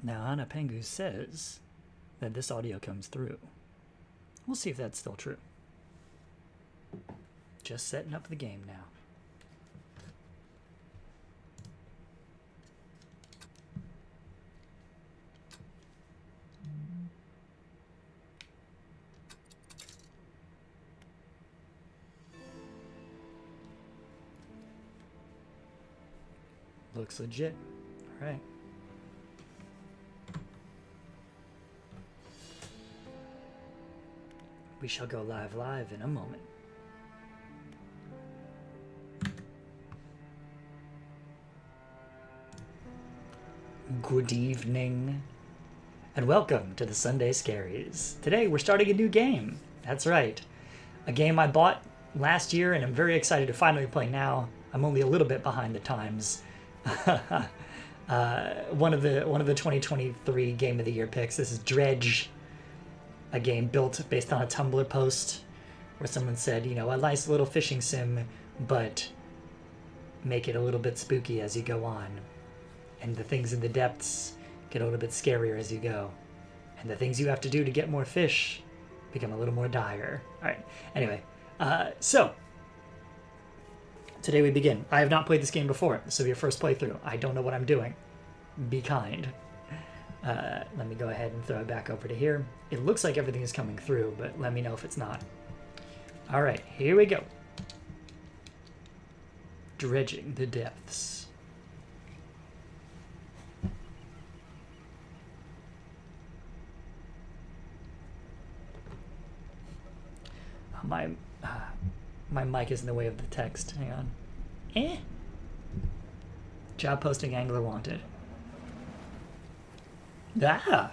Now, Ana Pengu says that this audio comes through. We'll see if that's still true. Just setting up the game now. Looks legit. All right. We shall go live in a moment. Good evening, and welcome to the Sunday Scaries. Today we're starting a new game. That's right. A game I bought last year and I'm very excited to finally play now. I'm only a little bit behind the times. One of the 2023 Game of the Year picks. This is Dredge, a game built based on a Tumblr post where someone said, you know, a nice little fishing sim, but make it a little bit spooky as you go on. And the things in the depths get a little bit scarier as you go. And the things you have to do to get more fish become a little more dire. All right. Anyway, so today we begin. I have not played this game before. This will be your first playthrough. I don't know what I'm doing. Be kind. Let me go ahead and throw it back over to here. It looks like everything is coming through, but let me know if it's not. All right, here we go. Dredging the depths. My mic is in the way of the text. Hang on. Job posting angler wanted. Ah!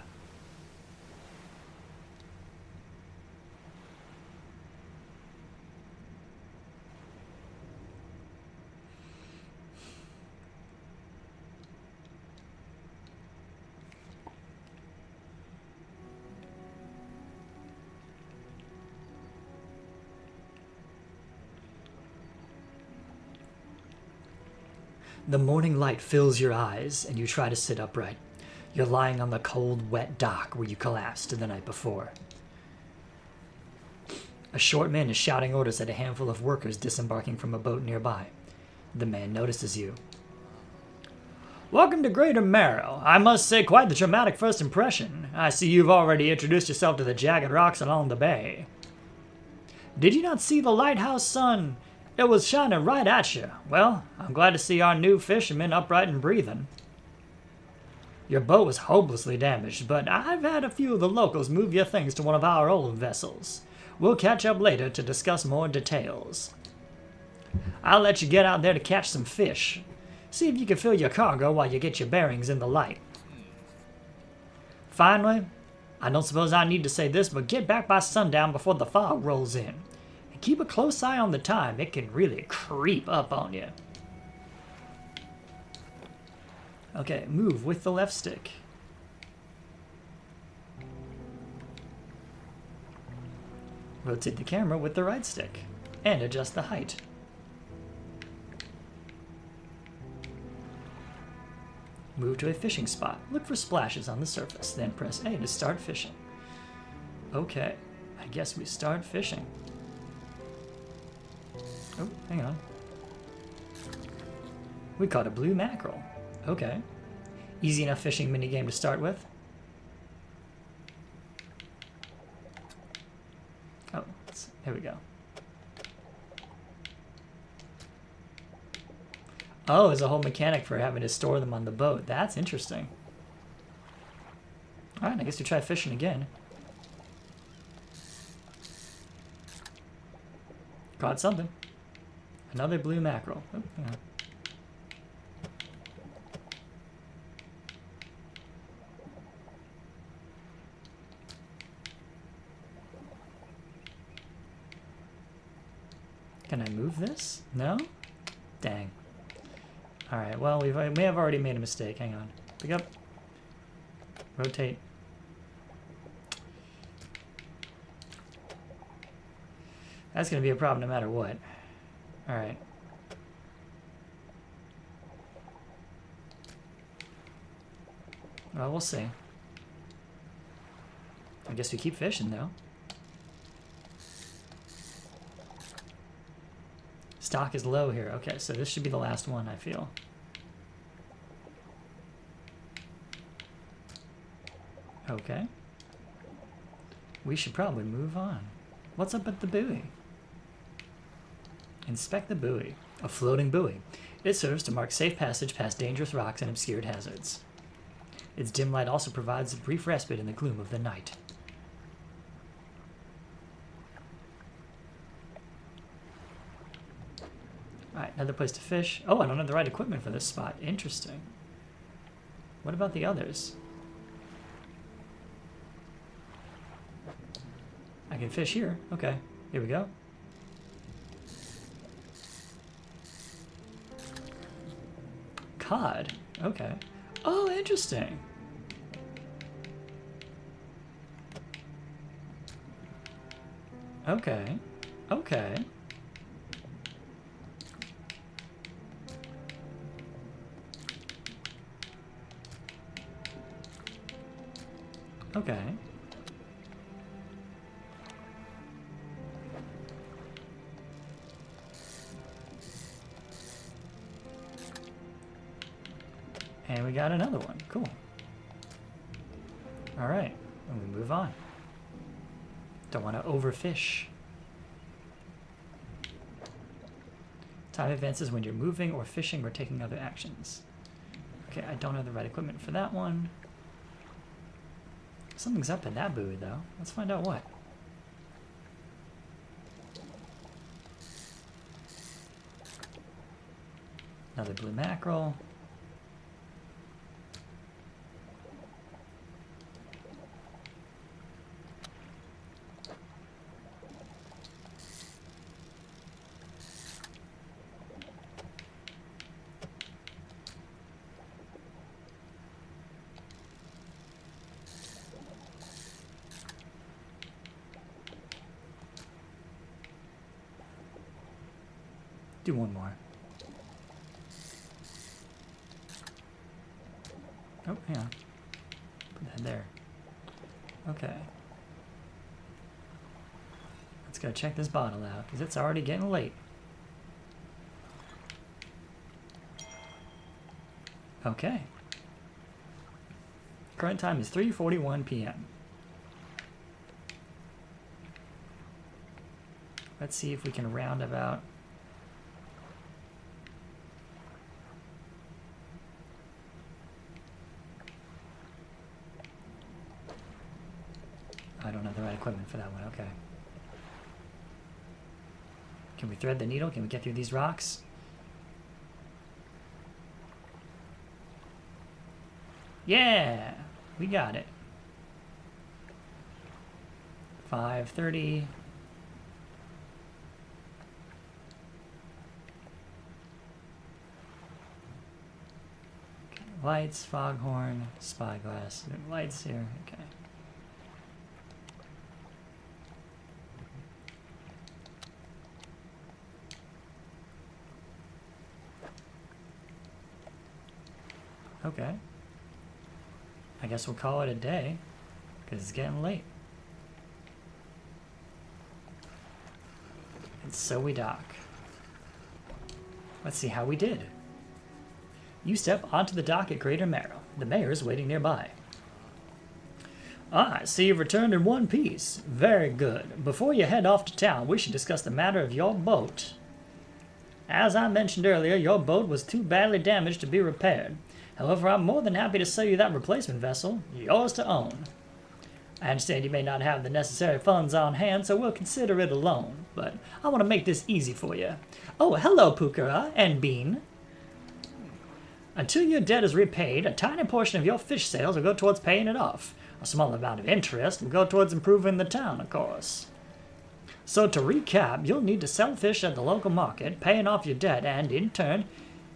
The morning light fills your eyes, and you try to sit upright. You're lying on the cold, wet dock where you collapsed the night before. A short man is shouting orders at a handful of workers disembarking from a boat nearby. The man notices you. Welcome to Greater Marrow. I must say, quite the dramatic first impression. I see you've already introduced yourself to the jagged rocks along the bay. Did you not see the lighthouse, son? It was shining right at you. Well, I'm glad to see our new fisherman upright and breathing. Your boat was hopelessly damaged, but I've had a few of the locals move your things to one of our old vessels. We'll catch up later to discuss more details. I'll let you get out there to catch some fish. See if you can fill your cargo while you get your bearings in the light. Finally, I don't suppose I need to say this, but get back by sundown before the fog rolls in. And keep a close eye on the time. It can really creep up on you. Okay, move with the left stick. Rotate the camera with the right stick. And adjust the height. Move to a fishing spot. Look for splashes on the surface. Then press A to start fishing. Okay, I guess we start fishing. Oh, hang on. We caught a blue mackerel. Okay. Easy enough fishing minigame to start with. Oh, here we go. Oh, there's a whole mechanic for having to store them on the boat. That's interesting. Alright, I guess we try fishing again. Caught something. Another blue mackerel. Oh, hang on. Can I move this? No? Dang. Alright, well, we may have already made a mistake. Hang on. Pick up. Rotate. That's going to be a problem no matter what. Alright. Well, we'll see. I guess we keep fishing, though. Stock is low here. Okay, so this should be the last one, I feel. Okay. We should probably move on. What's up at the buoy? Inspect the buoy. A floating buoy. It serves to mark safe passage past dangerous rocks and obscured hazards. Its dim light also provides a brief respite in the gloom of the night. Alright, another place to fish. Oh, I don't have the right equipment for this spot. Interesting. What about the others? I can fish here. Okay, here we go. Cod. Okay. Oh, interesting. Okay. Okay. Okay. And we got another one. Cool. All right. And we move on. Don't want to overfish. Time advances when you're moving or fishing or taking other actions. Okay, I don't have the right equipment for that one. Something's up in that buoy, though. Let's find out what. Another blue mackerel. Do one more. Oh, hang on. Put that there. Okay. Let's go check this bottle out, because it's already getting late. Okay. Current time is 3:41 p.m. Let's see if we can round about. I don't have the right equipment for that one. Okay. Can we thread the needle? Can we get through these rocks? Yeah! We got it. 5:30. Okay. Lights, foghorn, spyglass. Lights here. Okay. Okay. I guess we'll call it a day, because it's getting late. And so we dock. Let's see how we did. You step onto the dock at Greater Marrow. The mayor is waiting nearby. I see you've returned in one piece. Very good. Before you head off to town, we should discuss the matter of your boat. As I mentioned earlier, your boat was too badly damaged to be repaired. However, I'm more than happy to sell you that replacement vessel, yours to own. I understand you may not have the necessary funds on hand, so we'll consider it a loan, but I want to make this easy for you. Oh, hello, Pukara and Bean. Until your debt is repaid, a tiny portion of your fish sales will go towards paying it off. A small amount of interest will go towards improving the town, of course. So to recap, you'll need to sell fish at the local market, paying off your debt, and, in turn,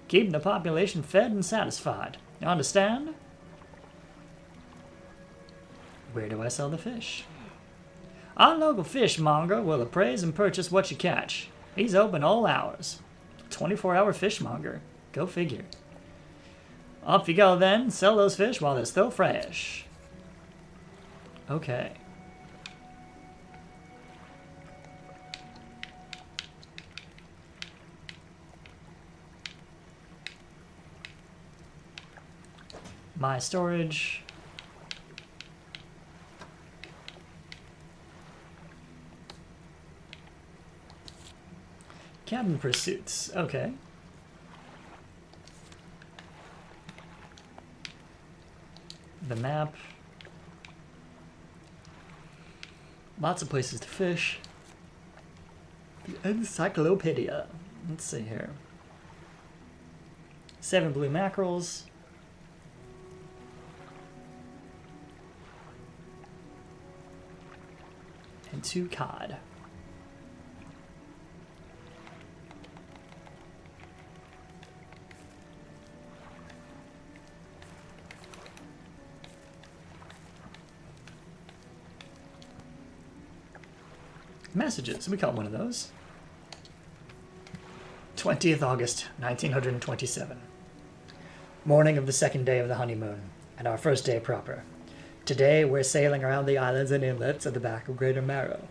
keeping the population fed and satisfied. You understand? Where do I sell the fish? Our local fishmonger will appraise and purchase what you catch. He's open all hours. 24-hour fishmonger. Go figure. Off you go then. Sell those fish while they're still fresh. Okay. My storage. Cabin pursuits. Okay. The map. Lots of places to fish. The encyclopedia. Let's see here. 7 blue mackerels. And 2 cod. Messages. We caught one of those. 20th August, 1927. Morning of the second day of the honeymoon, and our first day proper. Today we're sailing around the islands and inlets at the back of Greater Marrow.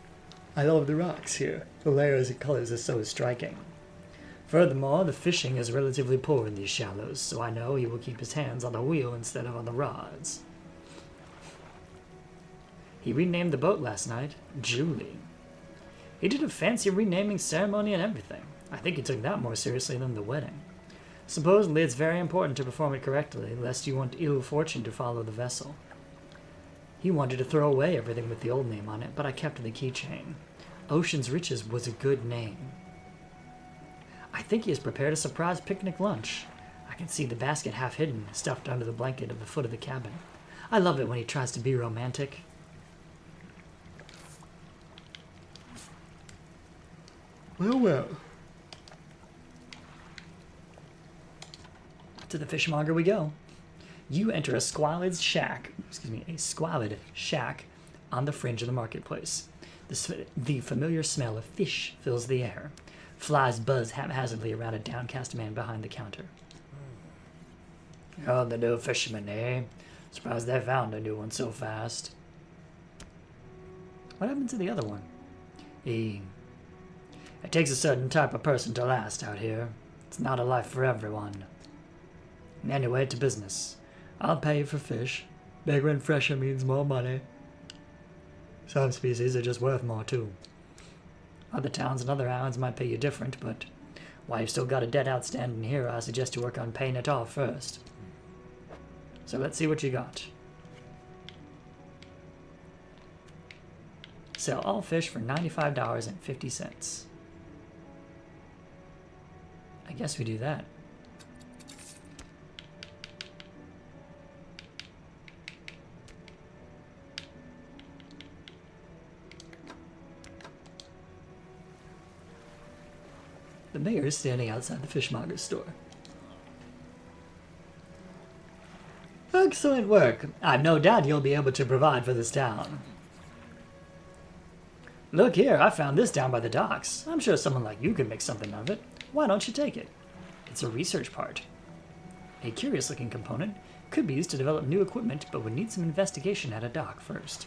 I love the rocks here. The layers and colors are so striking. Furthermore, the fishing is relatively poor in these shallows, so I know he will keep his hands on the wheel instead of on the rods. He renamed the boat last night, Julie. He did a fancy renaming ceremony and everything. I think he took that more seriously than the wedding. Supposedly it's very important to perform it correctly, lest you want ill fortune to follow the vessel. He wanted to throw away everything with the old name on it, but I kept the keychain. Ocean's Riches was a good name. I think he has prepared a surprise picnic lunch. I can see the basket half hidden, stuffed under the blanket at the foot of the cabin. I love it when he tries to be romantic. Well, well. To the fishmonger we go. You enter a squalid shack on the fringe of the marketplace. The familiar smell of fish fills the air. Flies buzz haphazardly around a downcast man behind the counter. Oh, the new fisherman, eh? Surprised they found a new one so fast. What happened to the other one? It takes a certain type of person to last out here. It's not a life for everyone. Anyway, to business. I'll pay you for fish. Bigger and fresher means more money. Some species are just worth more, too. Other towns and other islands might pay you different, but while you've still got a debt outstanding here, I suggest you work on paying it off first. So let's see what you got. Sell all fish for $95.50. I guess we do that. The mayor is standing outside the fishmonger's store. Excellent work. I've no doubt you'll be able to provide for this town. Look here, I found this down by the docks. I'm sure someone like you could make something of it. Why don't you take it? It's a research part. A curious-looking component. Could be used to develop new equipment, but would need some investigation at a dock first.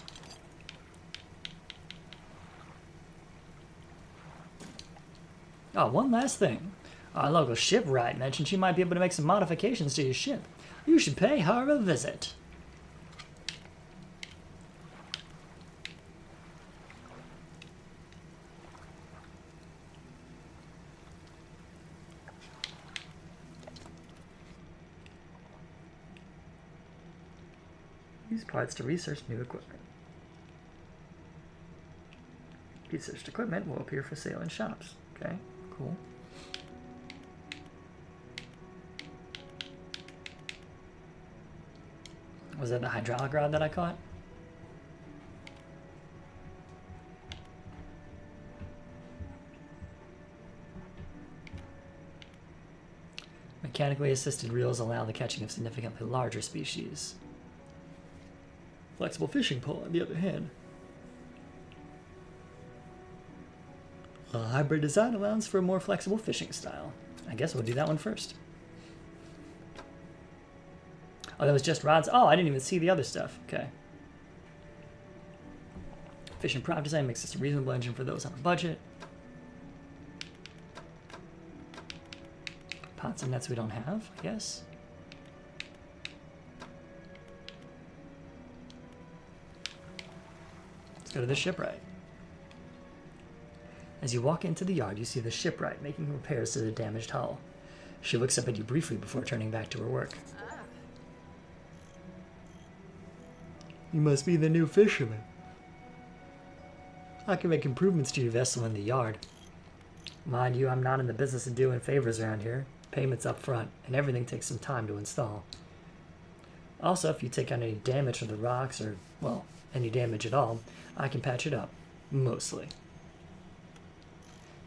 Oh, one last thing. Our local shipwright mentioned she might be able to make some modifications to your ship. You should pay her a visit. Use parts to research new equipment. Researched equipment will appear for sale in shops. Okay, cool. Was that the hydraulic rod that I caught? Mechanically assisted reels allow the catching of significantly larger species. Flexible fishing pole, on the other hand. A hybrid design allows for a more flexible fishing style. I guess we'll do that one first. Oh, that was just rods? Oh, I didn't even see the other stuff. Okay. Efficient prop design makes this a reasonable engine for those on a budget. Pots and nets we don't have, I guess. Let's go to the shipwright. As you walk into the yard, you see the shipwright making repairs to the damaged hull. She looks up at you briefly before turning back to her work. You must be the new fisherman. I can make improvements to your vessel in the yard. Mind you, I'm not in the business of doing favors around here. Payment's up front, and everything takes some time to install. Also, if you take on any damage from the rocks, or, well, any damage at all, I can patch it up. Mostly.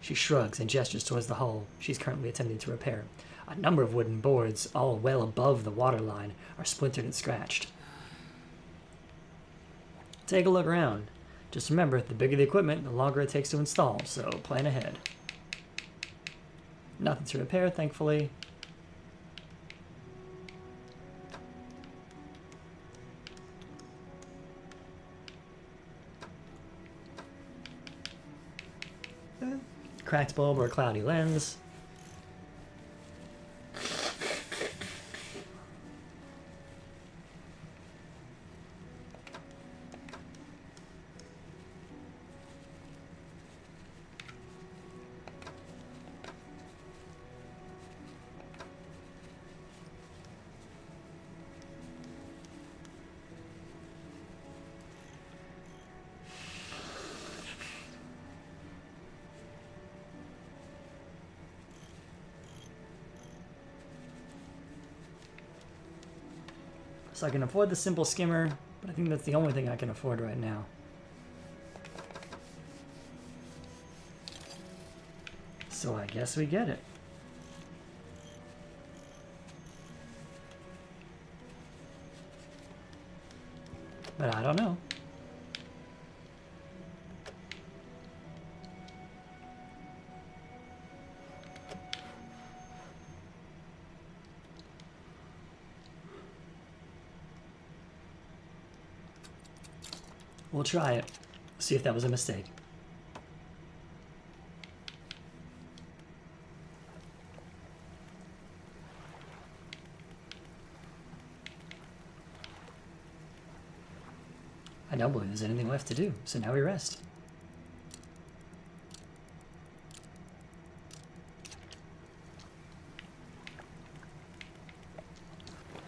She shrugs and gestures towards the hull she's currently attempting to repair. A number of wooden boards, all well above the waterline, are splintered and scratched. Take a look around. Just remember, the bigger the equipment, the longer it takes to install, so plan ahead. Nothing to repair, thankfully. Cracked bulb or a cloudy lens. So I can afford the simple skimmer, but I think that's the only thing I can afford right now. So I guess we get it. But I don't know. We'll try it. See if that was a mistake. I don't believe there's anything left to do, so now we rest.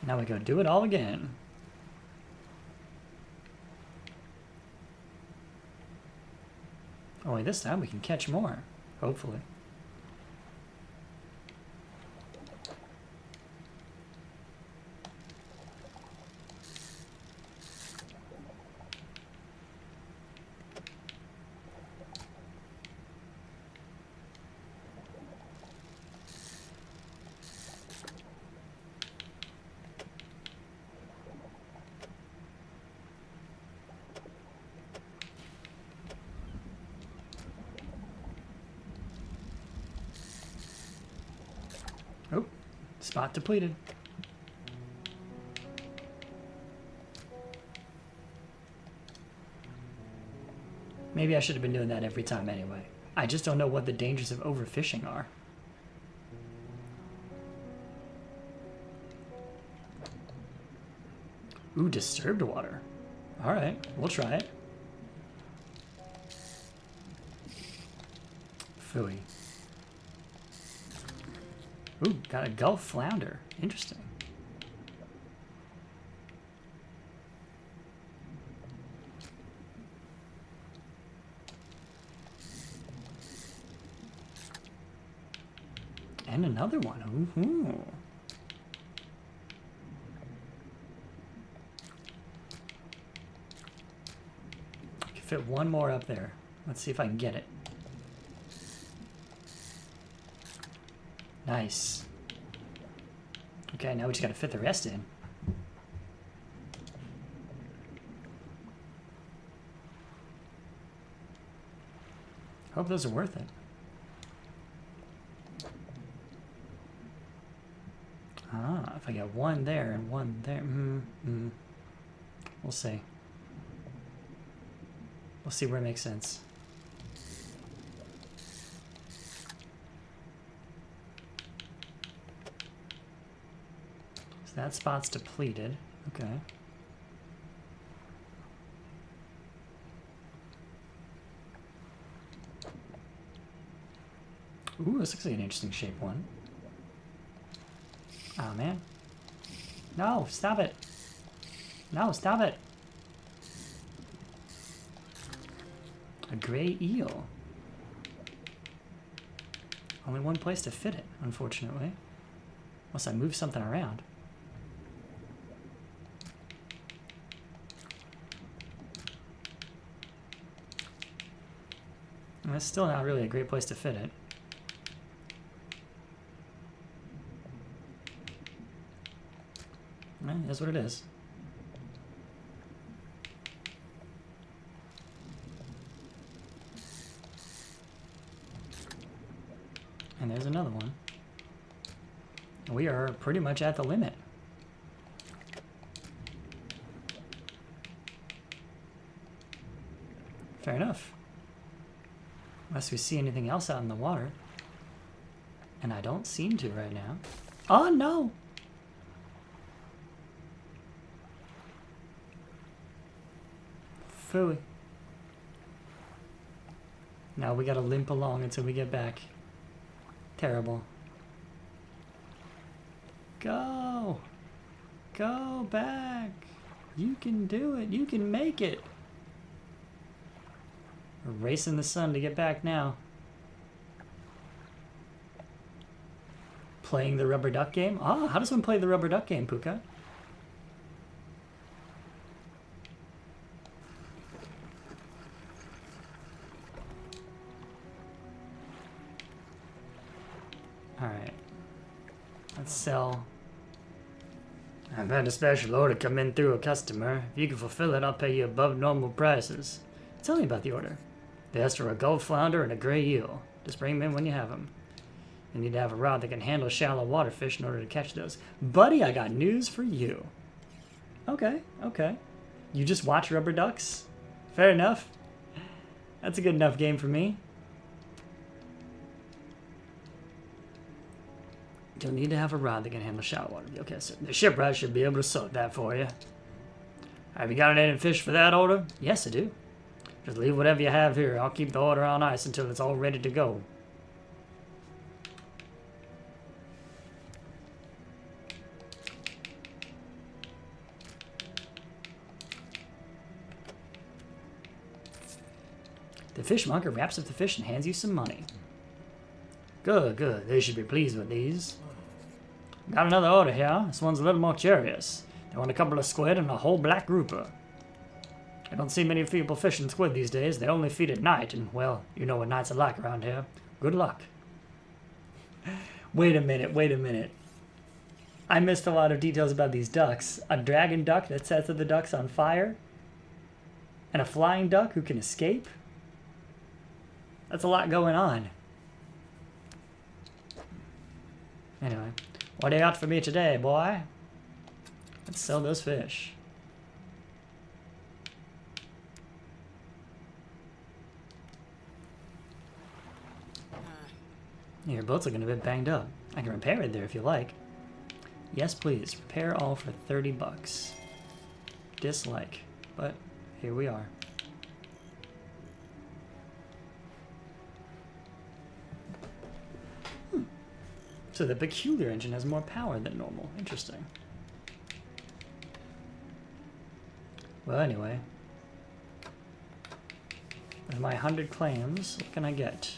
Now we go do it all again. Only this time we can catch more, hopefully. Oh, spot depleted. Maybe I should have been doing that every time anyway. I just don't know what the dangers of overfishing are. Ooh, disturbed water. Alright, we'll try it. Phooey. Ooh, got a Gulf flounder. Interesting. And another one. Ooh. I can fit one more up there. Let's see if I can get it. Nice. Okay, now we just gotta fit the rest in. Hope those are worth it. Ah, If I get one there and one there, we'll see. We'll see where it makes sense. So that spot's depleted. Okay. Ooh, this looks like an interesting shape one. Oh, man. No, stop it. No, stop it. A gray eel. Only one place to fit it, unfortunately. Unless I move something around. And that's still not really a great place to fit it. That's what it is. And there's another one. We are pretty much at the limit. Fair enough. Unless we see anything else out in the water. And I don't seem to right now. Oh, no! Phooey. Now we gotta limp along until we get back. Terrible. Go! Go back! You can do it! You can make it! We're racing the sun to get back now. Playing the rubber duck game? Ah, how does one play the rubber duck game, Puka? Alright. Let's sell. I've had a special order come in through a customer. If you can fulfill it, I'll pay you above normal prices. Tell me about the order. They asked for a gold flounder and a gray eel. Just bring them in when you have them. You need to have a rod that can handle shallow water fish in order to catch those. Buddy, I got news for you. Okay, okay. You just watch rubber ducks? Fair enough. That's a good enough game for me. You'll need to have a rod that can handle shallow water. Okay, so the shipwright should be able to sort that for you. Have you got any fish for that order? Yes, I do. Just leave whatever you have here. I'll keep the order on ice until it's all ready to go. The fishmonger wraps up the fish and hands you some money. Good, good. They should be pleased with these. Got another order here. This one's a little more curious. They want a couple of squid and a whole black grouper. I don't see many people fishing squid these days. They only feed at night, and, well, you know what nights are like around here. Good luck. Wait a minute, wait a minute. I missed a lot of details about these ducks. A dragon duck that sets the ducks on fire? And a flying duck who can escape? That's a lot going on. Anyway, what do you got for me today, boy? Let's sell those fish. Your boat's looking a bit banged up. I can repair it there if you like. Yes, please. Repair all for 30 bucks. Dislike. But here we are. So the peculiar engine has more power than normal. Interesting. Well, anyway. With my 100 clams, what can I get?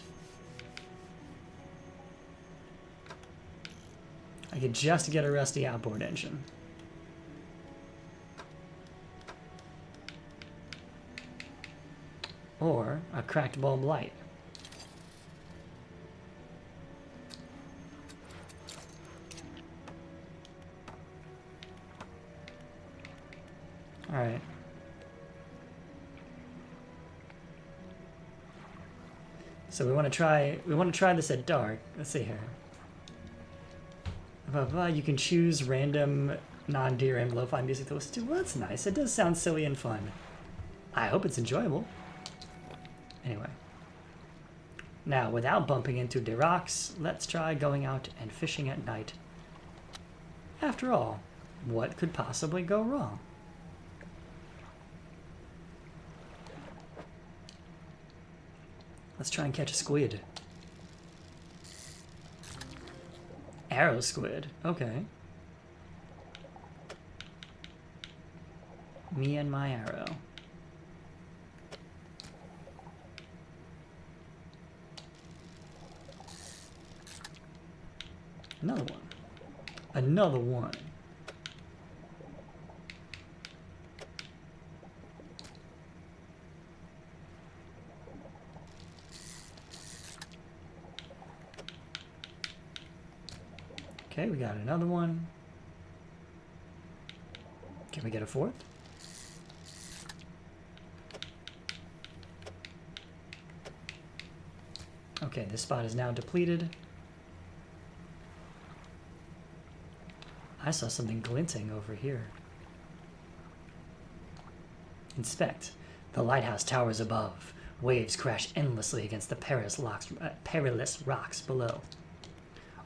I could just get a rusty outboard engine. Or a cracked bulb light. Alright. So we want to try this at dark. Let's see here. You can choose random non-DRM lo-fi music to listen to. Well, that's nice. It does sound silly and fun. I hope it's enjoyable. Anyway. Now, without bumping into the rocks, let's try going out and fishing at night. After all, what could possibly go wrong? Let's try and catch a squid. Arrow squid. Okay. Me and my arrow. Another one. Another one. Okay, we got another one. Can we get a fourth? Okay, this spot is now depleted. I saw something glinting over here. Inspect. The lighthouse towers above. Waves crash endlessly against the perilous rocks below.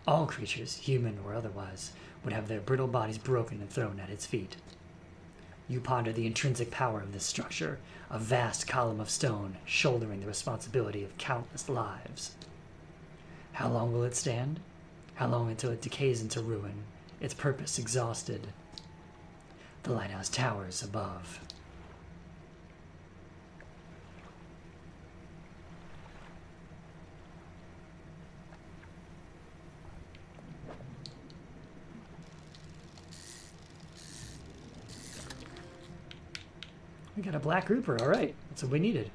All creatures, human or otherwise, would have their brittle bodies broken and thrown at its feet. You ponder the intrinsic power of this structure, a vast column of stone shouldering the responsibility of countless lives. How long will it stand? How long until it decays into ruin, its purpose exhausted? The lighthouse towers above. We got a black grouper, alright. That's what we needed.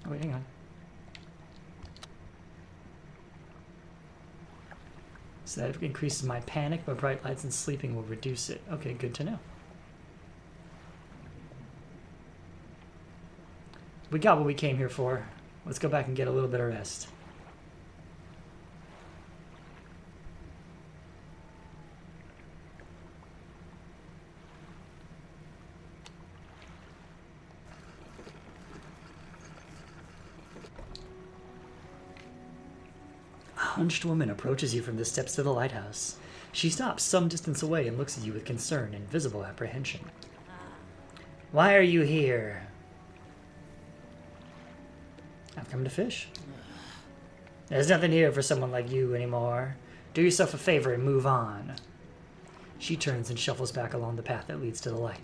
Oh wait, hang on. So that increases my panic, but bright lights and sleeping will reduce it. Okay, good to know. We got what we came here for. Let's go back and get a little bit of rest. A hunched woman approaches you from the steps to the lighthouse. She stops some distance away and looks at you with concern and visible apprehension. Why are you here? I've come to fish. There's nothing here for someone like you anymore. Do yourself a favor and move on. She turns and shuffles back along the path that leads to the light.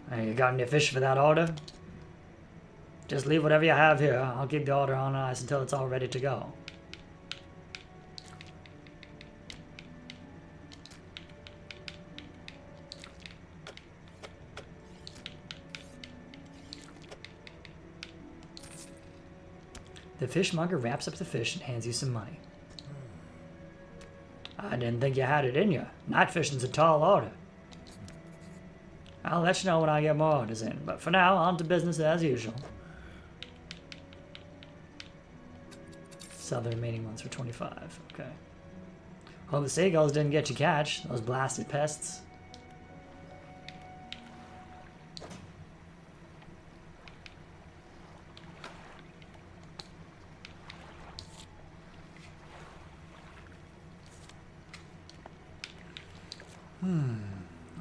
Hey, you got any fish for that order? Just leave whatever you have here. I'll keep the order on ice until it's all ready to go. The fishmonger wraps up the fish and hands you some money. I didn't think you had it in you. Night fishing's a tall order. I'll let you know when I get more orders in, but for now, on to business as usual. Sell the remaining ones for 25. Okay. Well, the seagulls didn't get you catch, those blasted pests.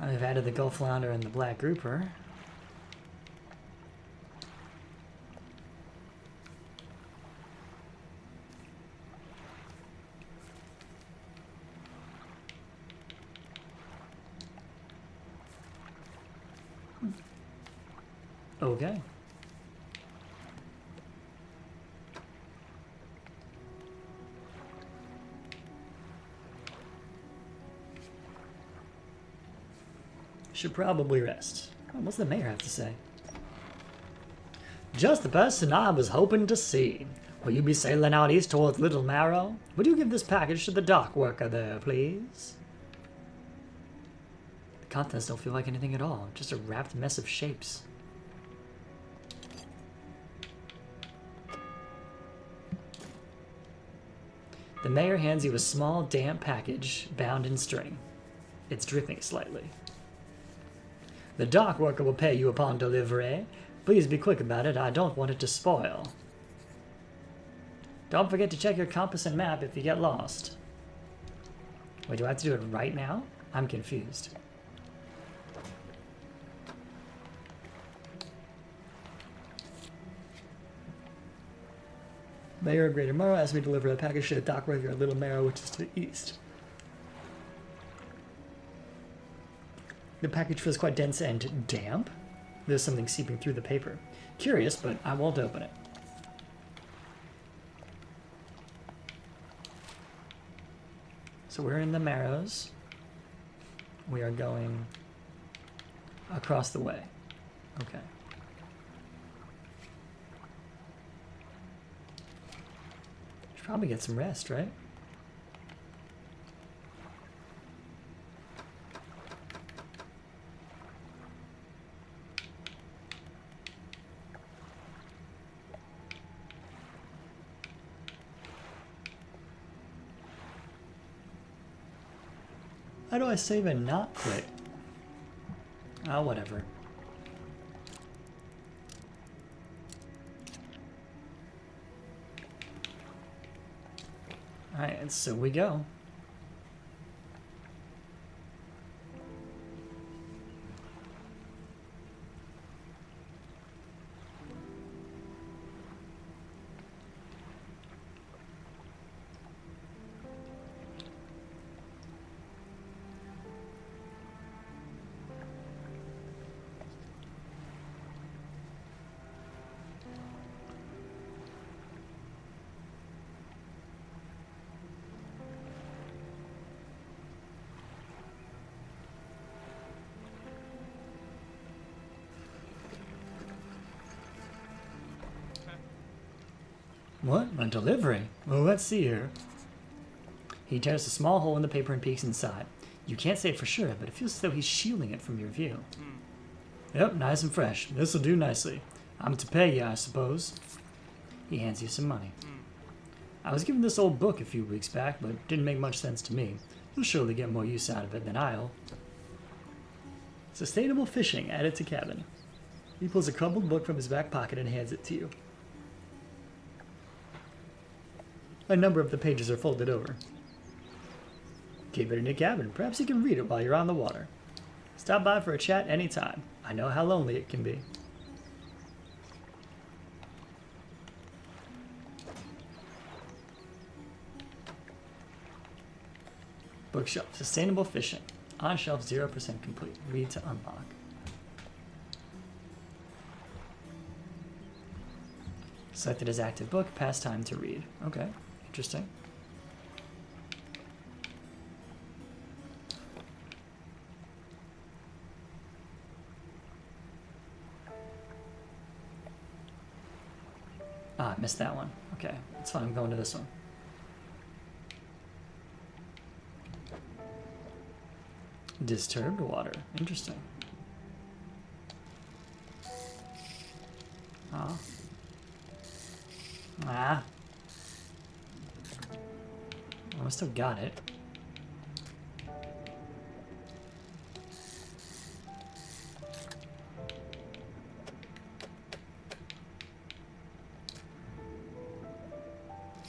I've added the Gulf Flounder and the Black Grouper. Okay. Should probably rest. Oh, what's the mayor have to say? Just the person I was hoping to see. Will you be sailing out east towards Little Marrow? Would you give this package to the dock worker there, please? The contents don't feel like anything at all. Just a wrapped mess of shapes. The mayor hands you a small, damp package bound in string. It's dripping slightly. The dock worker will pay you upon delivery. Please be quick about it. I don't want it to spoil. Don't forget to check your compass and map if you get lost. Wait, do I have to do it right now? I'm confused. Mayor of Greater Morrow asked me to deliver a package to the dock worker at Little Marrow, which is to the east. The package feels quite dense and damp. There's something seeping through the paper. Curious, but I won't open it. So we're in the Marrows. We are going across the way. Okay. Should probably get some rest, right? How do I save and not quit? Oh, whatever. Alright, and so we go. What? A delivery? Well, let's see here. He tears a small hole in the paper and peeks inside. You can't say it for sure, but it feels as though he's shielding it from your view. Yep, nice and fresh. This'll do nicely. I'm to pay you, I suppose. He hands you some money. I was given this old book a few weeks back, but it didn't make much sense to me. You'll surely get more use out of it than I'll. Sustainable fishing added to cabin. He pulls a crumpled book from his back pocket and hands it to you. A number of the pages are folded over. Keep it in your cabin. Perhaps you can read it while you're on the water. Stop by for a chat anytime. I know how lonely it can be. Bookshelf. Sustainable fishing. On shelf 0% complete. Read to unlock. Selected as active book. Pastime to read. Okay. Interesting. Ah, I missed that one. Okay, it's fine. I'm going to this one. Disturbed water. Interesting. Ah. Ah. Oh, I still got it.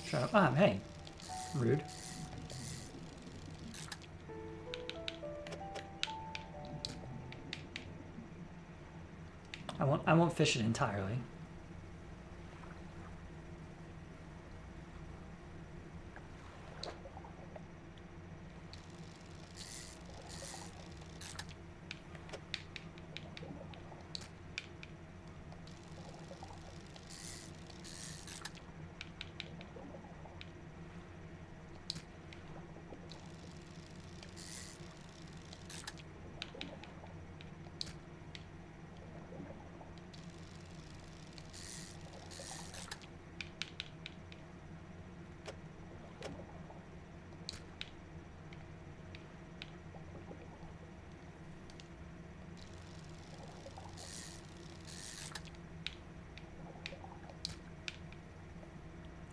Shut up. Ah, hey. Rude. I won't fish it entirely.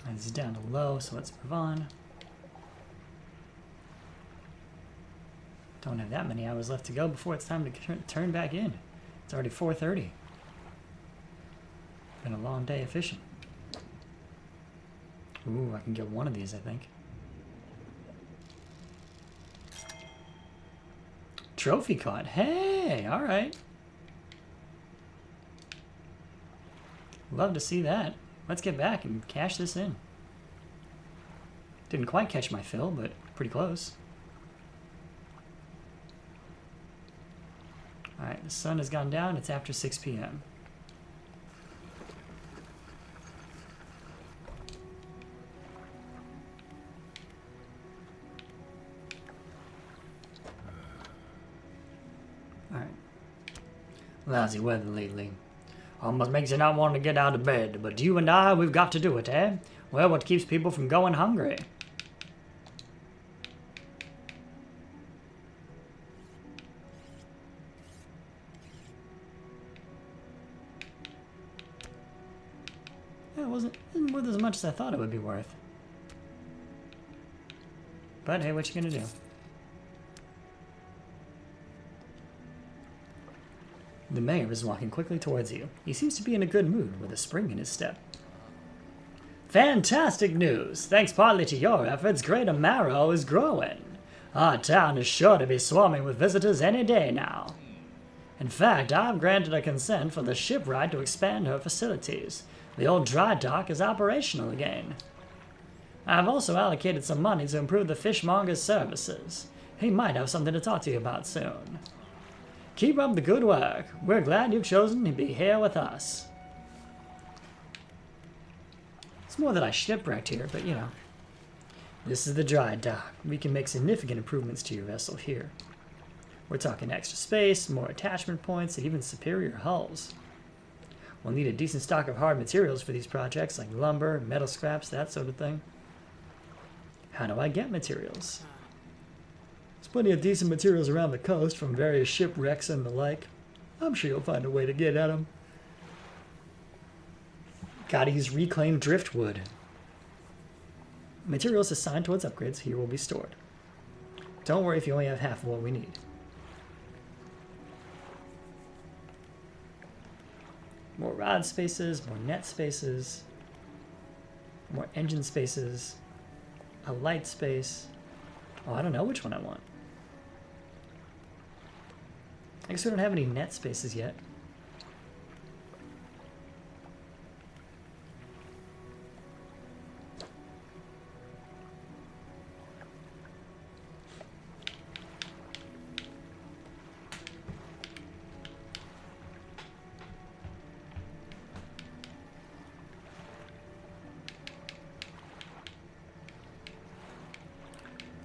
And this is down to low, so let's move on. Don't have that many hours left to go before it's time to turn back in. It's already 4:30. Been a long day of fishing. Ooh, I can get one of these, I think. Trophy caught. Hey, all right. Love to see that. Let's get back and cash this in. Didn't quite catch my fill, but pretty close. All right, the sun has gone down. It's after 6 p.m. All right. Lousy weather lately. Almost makes you not want to get out of bed, but you and I, we've got to do it, eh? Well, what keeps people from going hungry? Yeah, it wasn't worth as much as I thought it would be worth. But hey, what you gonna do? The mayor is walking quickly towards you. He seems to be in a good mood, with a spring in his step. Fantastic news! Thanks partly to your efforts, Greater Marrow is growing. Our town is sure to be swarming with visitors any day now. In fact, I've granted a consent for the shipwright to expand her facilities. The old dry dock is operational again. I've also allocated some money to improve the fishmonger's services. He might have something to talk to you about soon. Keep up the good work. We're glad you've chosen to be here with us. It's more that I shipwrecked here, but you know. This is the dry dock. We can make significant improvements to your vessel here. We're talking extra space, more attachment points, and even superior hulls. We'll need a decent stock of hard materials for these projects, like lumber, metal scraps, that sort of thing. How do I get materials? There's plenty of decent materials around the coast from various shipwrecks and the like. I'm sure you'll find a way to get at them. Gotta use reclaimed driftwood. Materials assigned towards upgrades here will be stored. Don't worry if you only have half of what we need. More rod spaces, more net spaces, more engine spaces, a light space. Oh, I don't know which one I want. I guess we don't have any net spaces yet.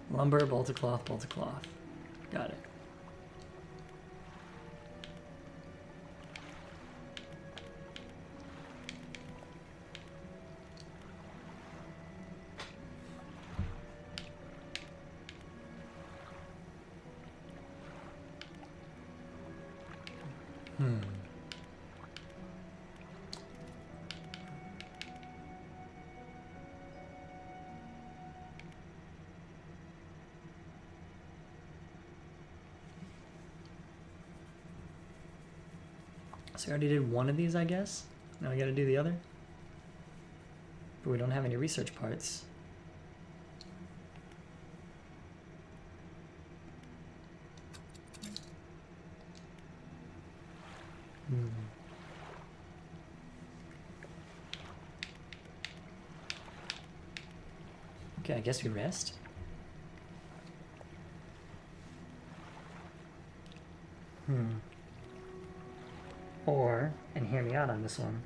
Lumber, bolted cloth, bolted cloth. Got it. So we already did one of these, I guess. Now we gotta do the other. But we don't have any research parts. Okay, I guess we rest. Or, and hear me out on this one,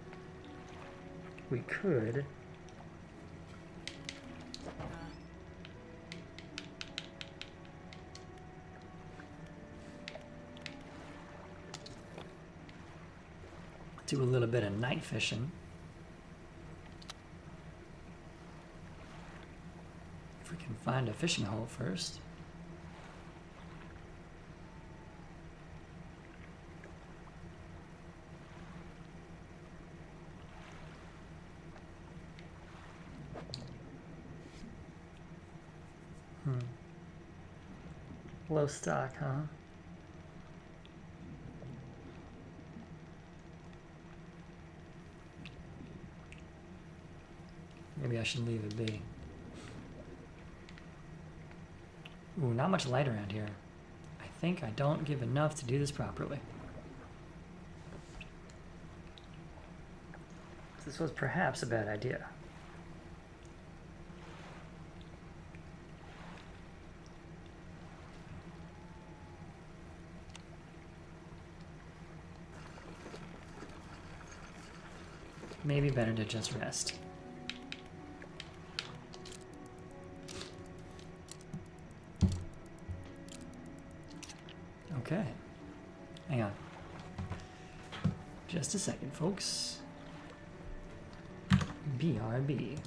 we could do a little bit of night fishing. If we can find a fishing hole first. Low stock, huh? Maybe I should leave it be. Ooh, not much light around here. I think I don't give enough to do this properly. This was perhaps a bad idea. Maybe better to just rest. Okay. Hang on. Just a second, folks. BRB.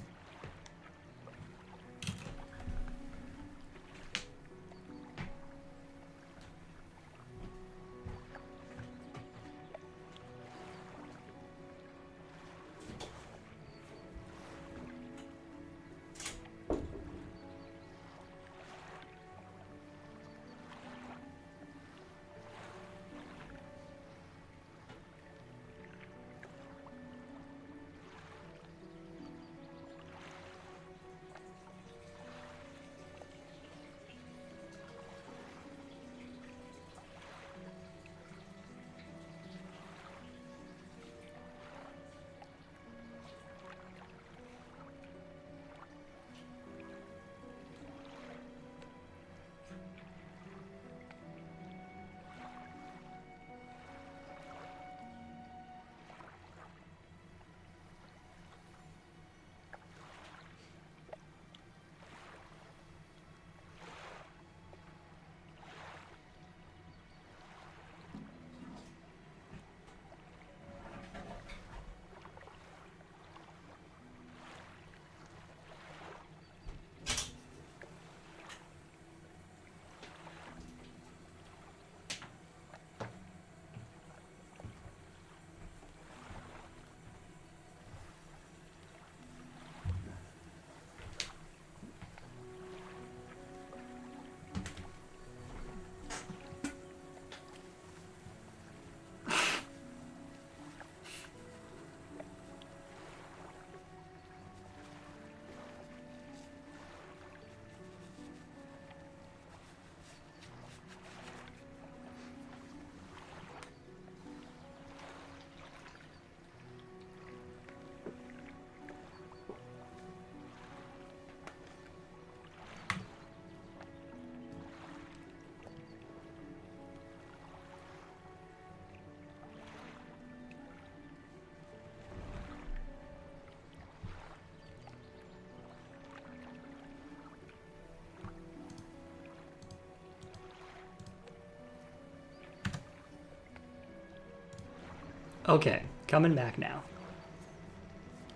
Okay, coming back now.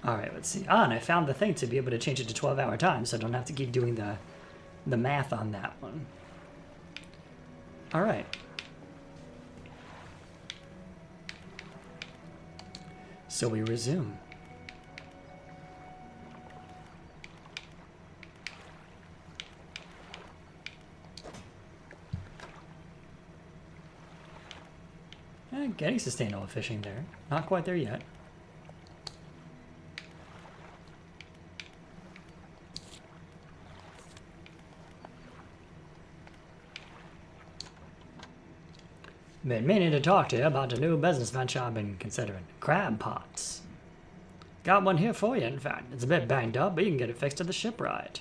Alright, let's see. Ah, and I found the thing to be able to change it to 12-hour time, so I don't have to keep doing the math on that one. Alright. So we resume. Getting sustainable fishing there. Not quite there yet. Been meaning to talk to you about a new business venture I've been considering. Crab pots. Got one here for you, in fact. It's a bit banged up, but you can get it fixed at the shipwright.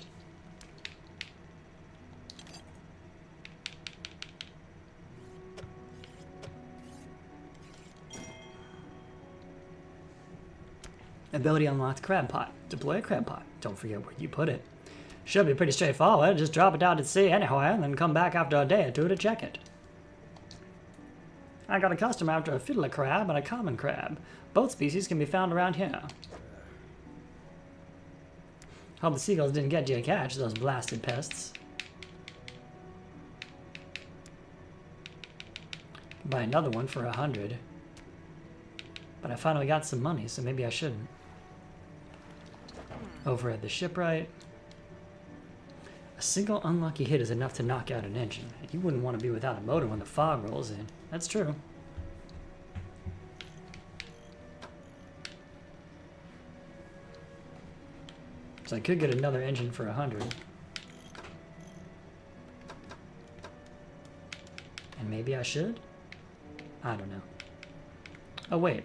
Ability unlocked crab pot. Deploy a crab pot. Don't forget where you put it. Should be pretty straightforward. Just drop it down at sea anywhere and then come back after a day or two to check it. I got a customer after a fiddler crab and a common crab. Both species can be found around here. Hope the seagulls didn't get you a catch, those blasted pests. Buy another one for 100. But I finally got some money, so maybe I shouldn't. Over at the shipwright. A single unlucky hit is enough to knock out an engine. You wouldn't want to be without a motor when the fog rolls in. That's true. So I could get another engine for 100. And maybe I should? I don't know. Oh, wait.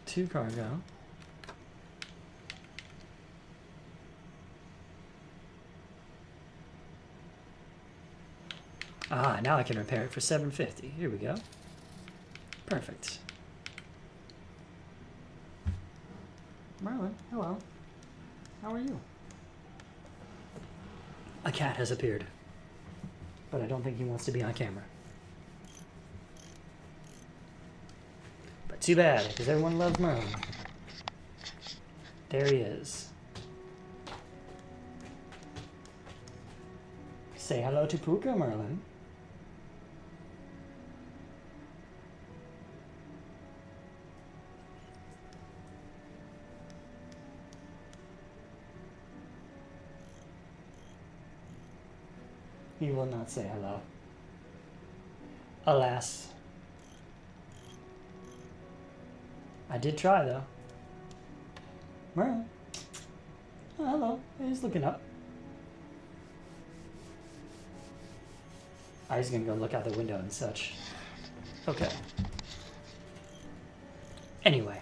Two cargo. Ah, now I can repair it for $750. Here we go. Perfect. Merlin, hello. How are you? A cat has appeared. But I don't think he wants to be on camera. But too bad, because everyone loves Merlin. There he is. Say hello to Puka, Merlin. He will not say hello. Alas. I did try, though. Merlin. Oh, hello. He's looking up. I was gonna go look out the window and such. Okay. Anyway.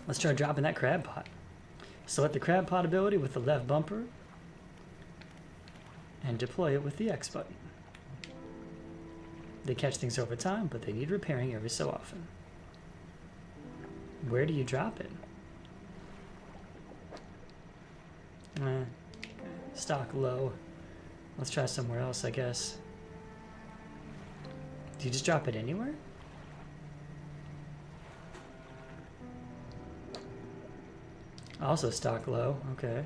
Let's try dropping that crab pot. Select the crab pot ability with the left bumper and deploy it with the X button. They catch things over time, but they need repairing every so often. Where do you drop it? Stock low. Let's try somewhere else, I guess. Do you just drop it anywhere? Also stock low, okay.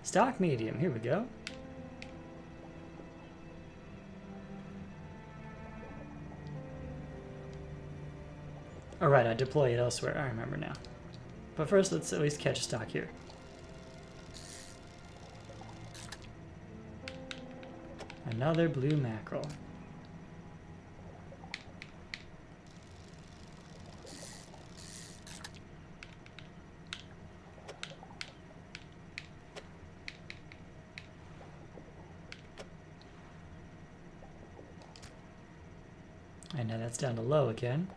Stock medium, here we go. Alright, I deploy it elsewhere, I remember now. But first, let's at least catch a stock here. Another blue mackerel. And now that's down to low again.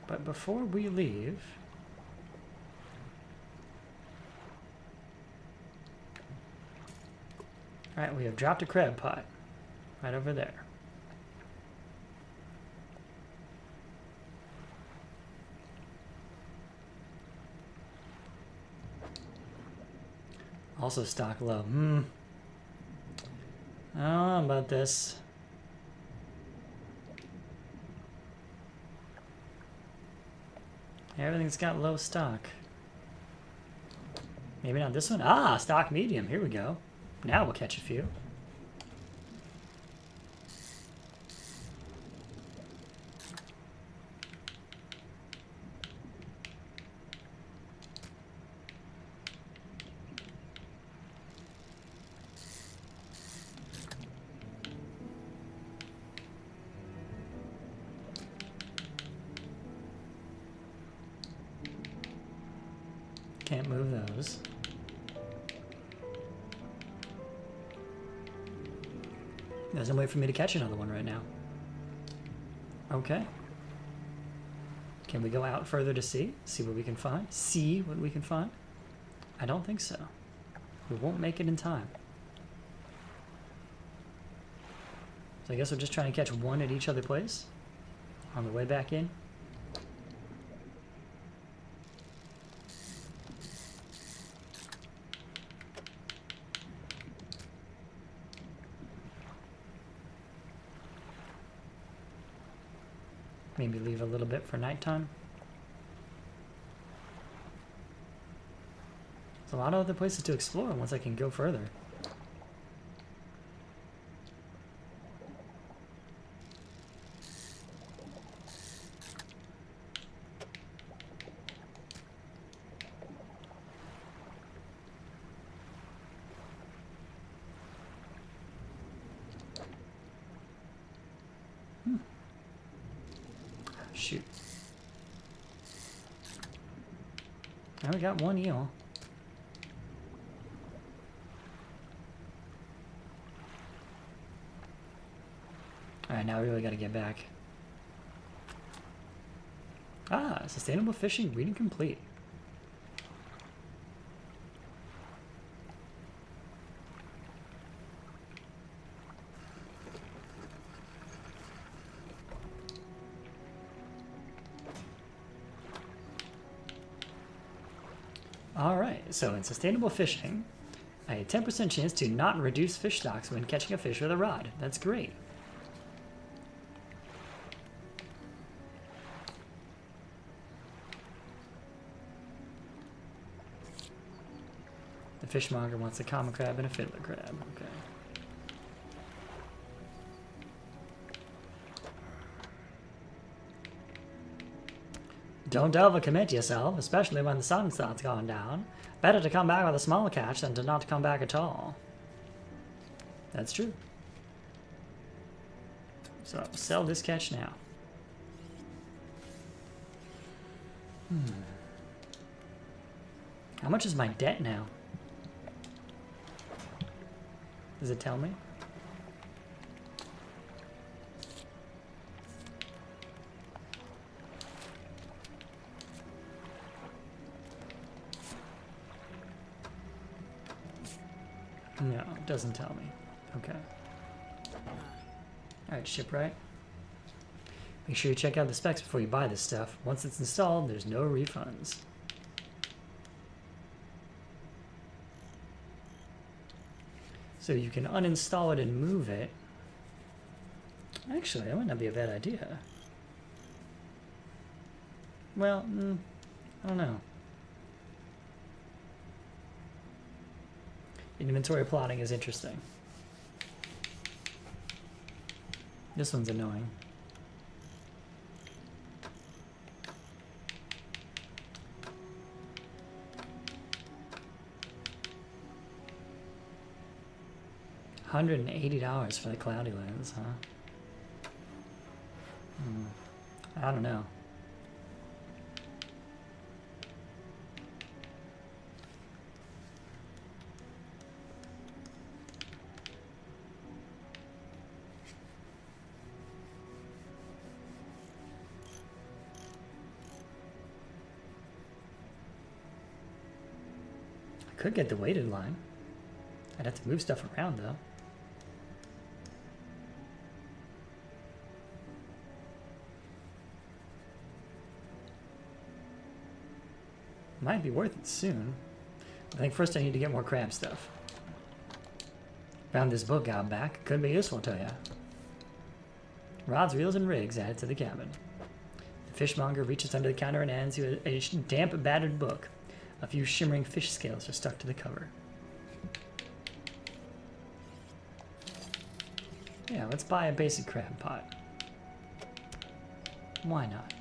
But before we leave, alright, we have dropped a crab pot right over there. Also stock low. I don't know about this. Everything's got low stock. Maybe not this one. Ah, stock medium. Here we go. Now we'll catch a few. Can't move those. There's no way for me to catch another one right now. Okay. Can we go out further to see? See what we can find? See what we can find? I don't think so. We won't make it in time. So I guess we're just trying to catch one at each other place on the way back in. Maybe leave a little bit for nighttime. There's a lot of other places to explore once I can go further. Shoot. Now we got one eel. Alright, now we really gotta get back. Ah, sustainable fishing reading complete. Alright, so in sustainable fishing, a 10% chance to not reduce fish stocks when catching a fish with a rod. That's great. The fishmonger wants a common crab and a fiddler crab. Okay. Don't overcommit yourself, especially when the sun starts going down. Better to come back with a small catch than to not come back at all. That's true. So, sell this catch now. How much is my debt now? Does it tell me? No, it doesn't tell me. Okay. Alright, shipwright. Make sure you check out the specs before you buy this stuff. Once it's installed, there's no refunds. So you can uninstall it and move it. Actually, that might not be a bad idea. Well, I don't know. Inventory plotting is interesting. This one's annoying. $180 for the cloudy lens, huh? I don't know. I could get the weighted line. I'd have to move stuff around though. Might be worth it soon. I think first I need to get more crab stuff. Found this book out back. Could be useful to you. Rods, reels, and rigs added to the cabin. The fishmonger reaches under the counter and hands you a damp, battered book. A few shimmering fish scales are stuck to the cover. Yeah, let's buy a basic crab pot. Why not?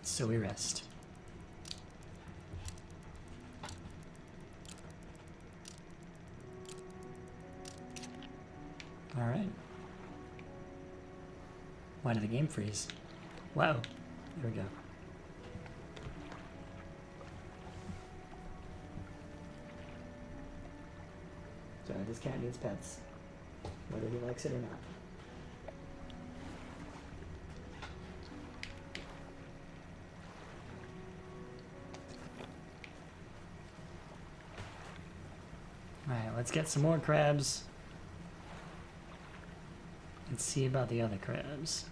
So we rest. All right. Why did the game freeze? Wow. There we go. So this cat needs pets, whether he likes it or not. let's get some more crabs. Let's see about the other crabs.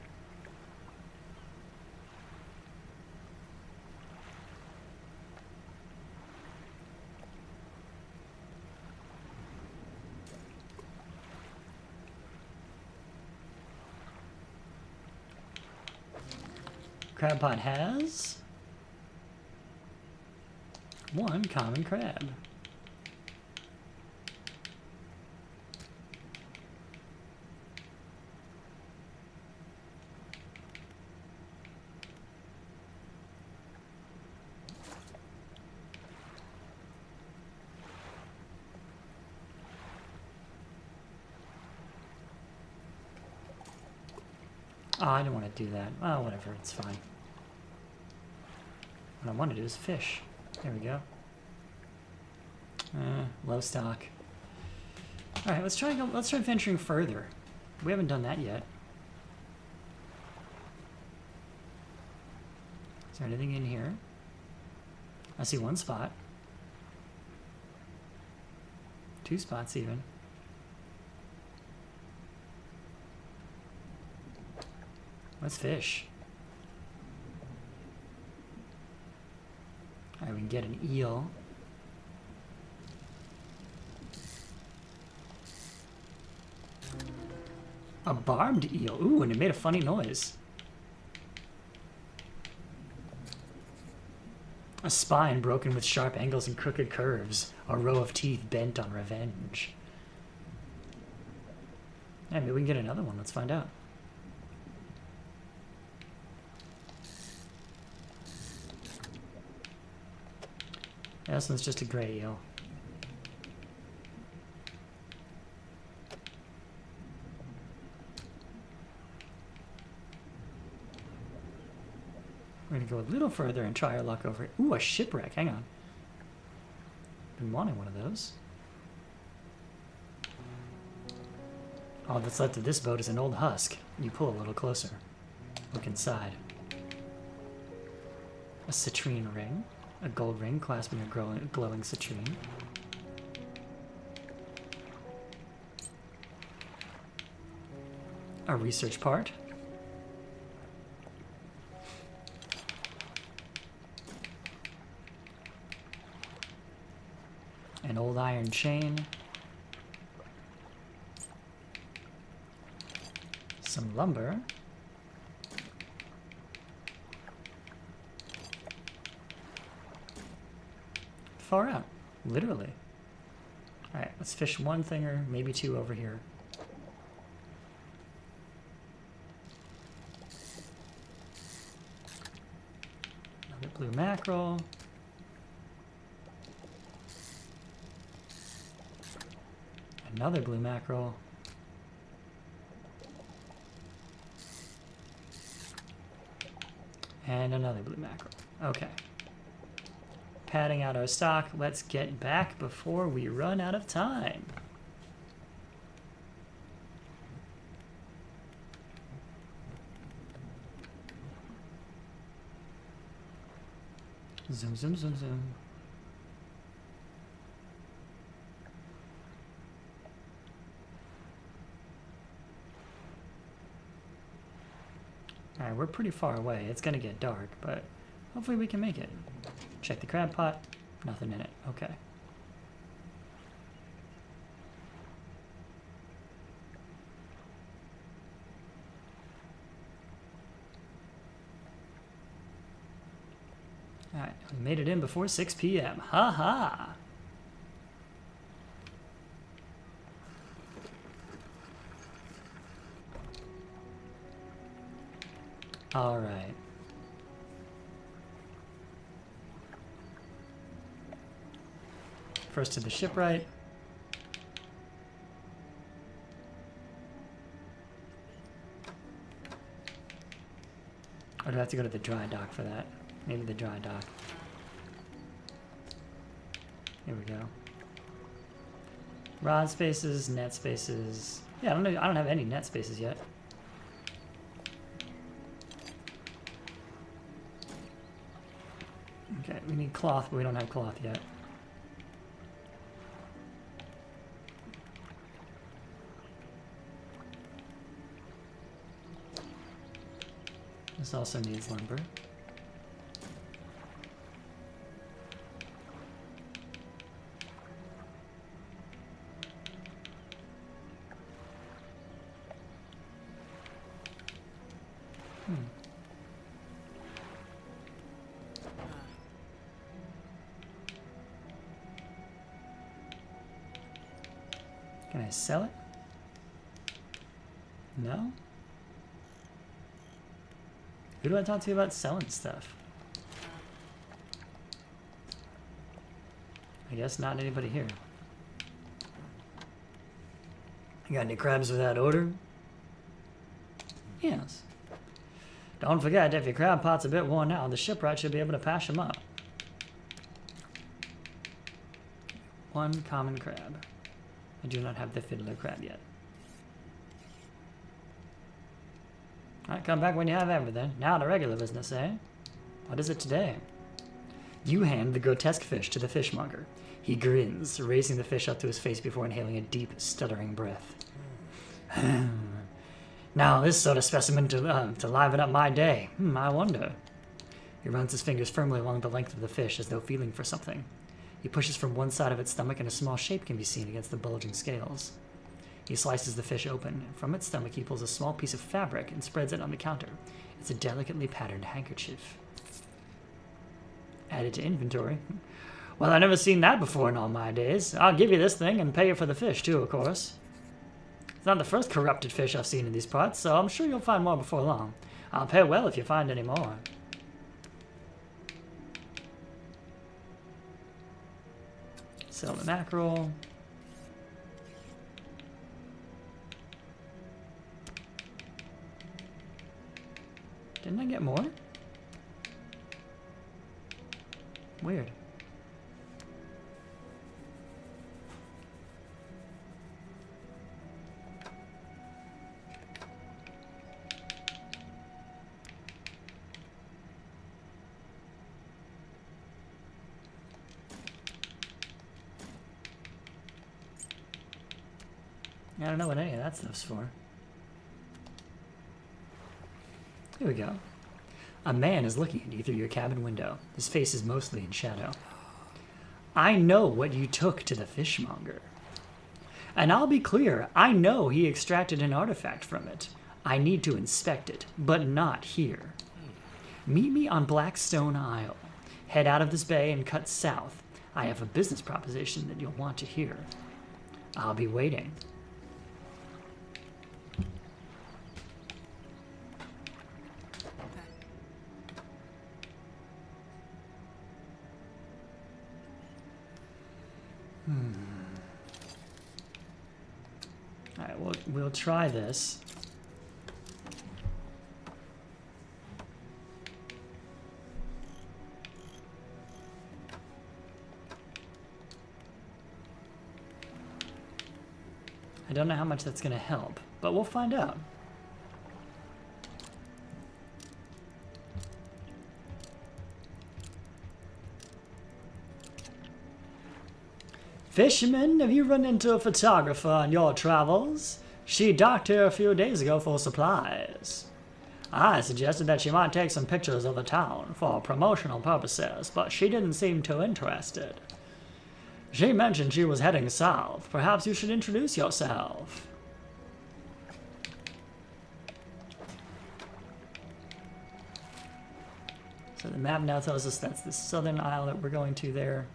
Crab pot has one common crab. Oh, I didn't want to do that. Oh, whatever, it's fine. What I want to do is fish. There we go. Low stock. All right, let's try venturing further. We haven't done that yet. Is there anything in here? I see one spot. 2 spots even. Let's fish. Alright, we can get an eel. A barbed eel. Ooh, and it made a funny noise. A spine broken with sharp angles and crooked curves. A row of teeth bent on revenge. Yeah, maybe we can get another one. Let's find out. Yeah, this one's just a gray eel. We're gonna go a little further and try our luck over it. Ooh, a shipwreck. Hang on. Been wanting one of those. All that's left of this boat is an old husk. You pull a little closer. Look inside. A citrine ring. A gold ring clasping a glowing citrine. A research part. An old iron chain. Some lumber. Far out, literally. All right, let's fish one thing or maybe 2 over here. Another blue mackerel. Another blue mackerel. And another blue mackerel. Okay. Padding out our stock. Let's get back before we run out of time. Zoom, zoom, zoom, zoom. Alright, we're pretty far away. It's gonna get dark, but hopefully we can make it. Check the crab pot. Nothing in it. Okay. Alright, we made it in before 6 p.m. Ha ha! Alright. First to the shipwright. Or do I have to go to the dry dock for that? Maybe the dry dock. Here we go. Rod spaces, net spaces. Yeah, I don't know. I don't have any net spaces yet. Okay, we need cloth, but we don't have cloth yet. This also needs lumber. Can I sell it? No? Who do I talk to about selling stuff? I guess not anybody here. You got any crabs without order? Yes. Don't forget, if your crab pot's a bit worn out, the shipwright should be able to patch them up. One common crab. I do not have the fiddler crab yet. Alright, come back when you have everything. Now to regular business, eh? What is it today? You hand the grotesque fish to the fishmonger. He grins, raising the fish up to his face before inhaling a deep, stuttering breath. Now, this sort of specimen to liven up my day. I wonder. He runs his fingers firmly along the length of the fish as though feeling for something. He pushes from one side of its stomach and a small shape can be seen against the bulging scales. He slices the fish open, and from its stomach he pulls a small piece of fabric and spreads it on the counter. It's a delicately patterned handkerchief. Added to inventory. Well, I've never seen that before in all my days. I'll give you this thing and pay you for the fish, too, of course. It's not the first corrupted fish I've seen in these parts, so I'm sure you'll find more before long. I'll pay well if you find any more. Sell the mackerel. Didn't I get more? Weird. I don't know what any of that stuff's for. Here we go. A man is looking at you through your cabin window. His face is mostly in shadow. I know what you took to the fishmonger. And I'll be clear, I know he extracted an artifact from it. I need to inspect it, but not here. Meet me on Blackstone Isle. Head out of this bay and cut south. I have a business proposition that you'll want to hear. I'll be waiting. Alright, we'll try this. I don't know how much that's going to help, but we'll find out. Fisherman, have you run into a photographer on your travels? She docked here a few days ago for supplies. I suggested that she might take some pictures of the town for promotional purposes, but she didn't seem too interested. She mentioned she was heading south. Perhaps you should introduce yourself. So the map now tells us that's the southern isle that we're going to there.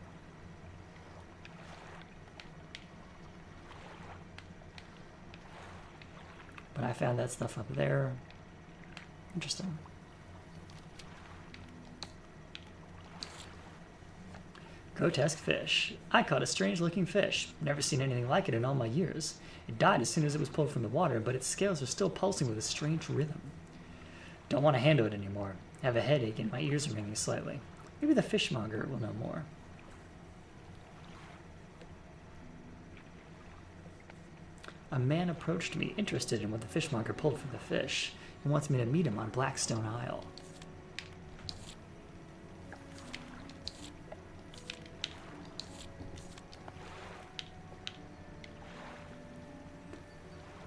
But I found that stuff up there. Interesting. Grotesque fish. I caught a strange looking fish. Never seen anything like it in all my years. It died as soon as it was pulled from the water, but its scales are still pulsing with a strange rhythm. Don't want to handle it anymore. I have a headache and my ears are ringing slightly. Maybe the fishmonger will know more. A man approached me, interested in what the fishmonger pulled from the fish, and wants me to meet him on Blackstone Isle.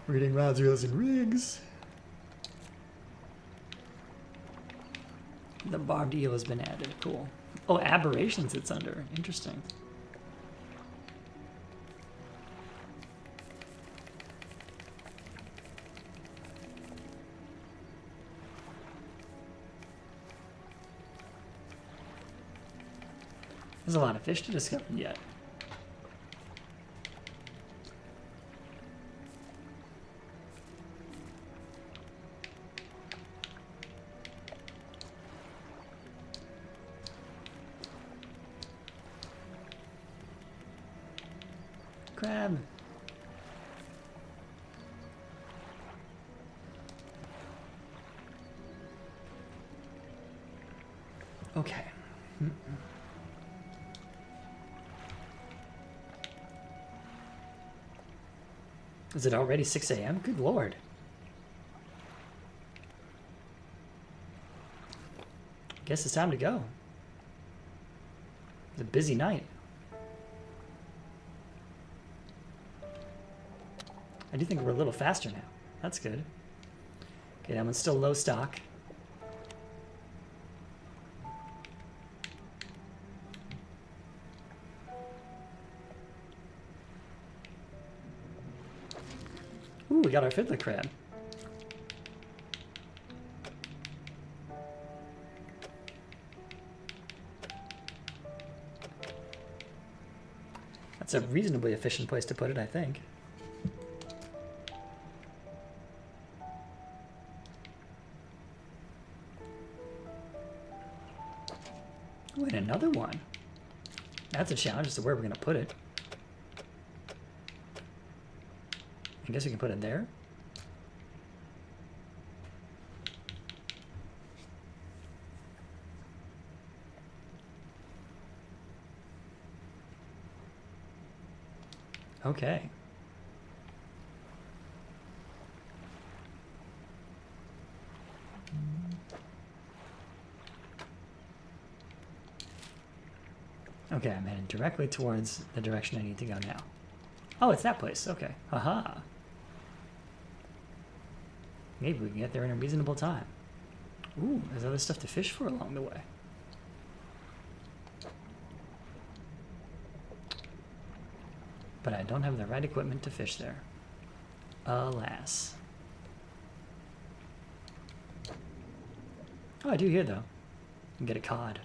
Reading rods, reels, and rigs. The barbed eel has been added. Cool. Oh, aberrations it's under. Interesting. There's a lot of fish to discover yet. Crab. Okay. Is it already 6 a.m.? Good lord. Guess it's time to go. It's a busy night. I do think we're a little faster now. That's good. Okay, that one's still low stock. Ooh, we got our fiddler crab. That's a reasonably efficient place to put it, I think. Ooh, and another one. That's a challenge as to where we're going to put it. I guess we can put it there. Okay. Okay, I'm heading directly towards the direction I need to go now. Oh, it's that place. Okay. Haha. Maybe we can get there in a reasonable time. Ooh, there's other stuff to fish for along the way. But I don't have the right equipment to fish there. Alas. Oh, I do here, though. I can get a cod.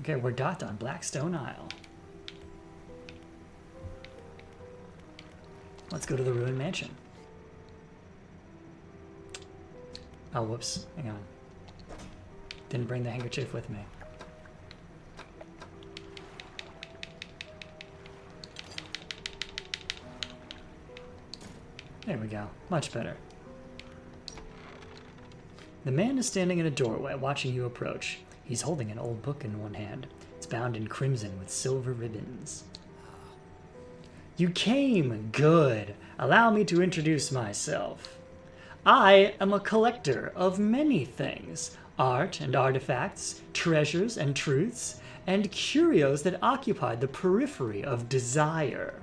Okay, we're docked on Blackstone Isle. Let's go to the ruined mansion. Oh, whoops. Hang on. Didn't bring the handkerchief with me. There we go. Much better. The man is standing in a doorway watching you approach. He's holding an old book in one hand. It's bound in crimson with silver ribbons. You came! Good. Allow me to introduce myself. I am a collector of many things. Art and artifacts, treasures and truths, and curios that occupy the periphery of desire.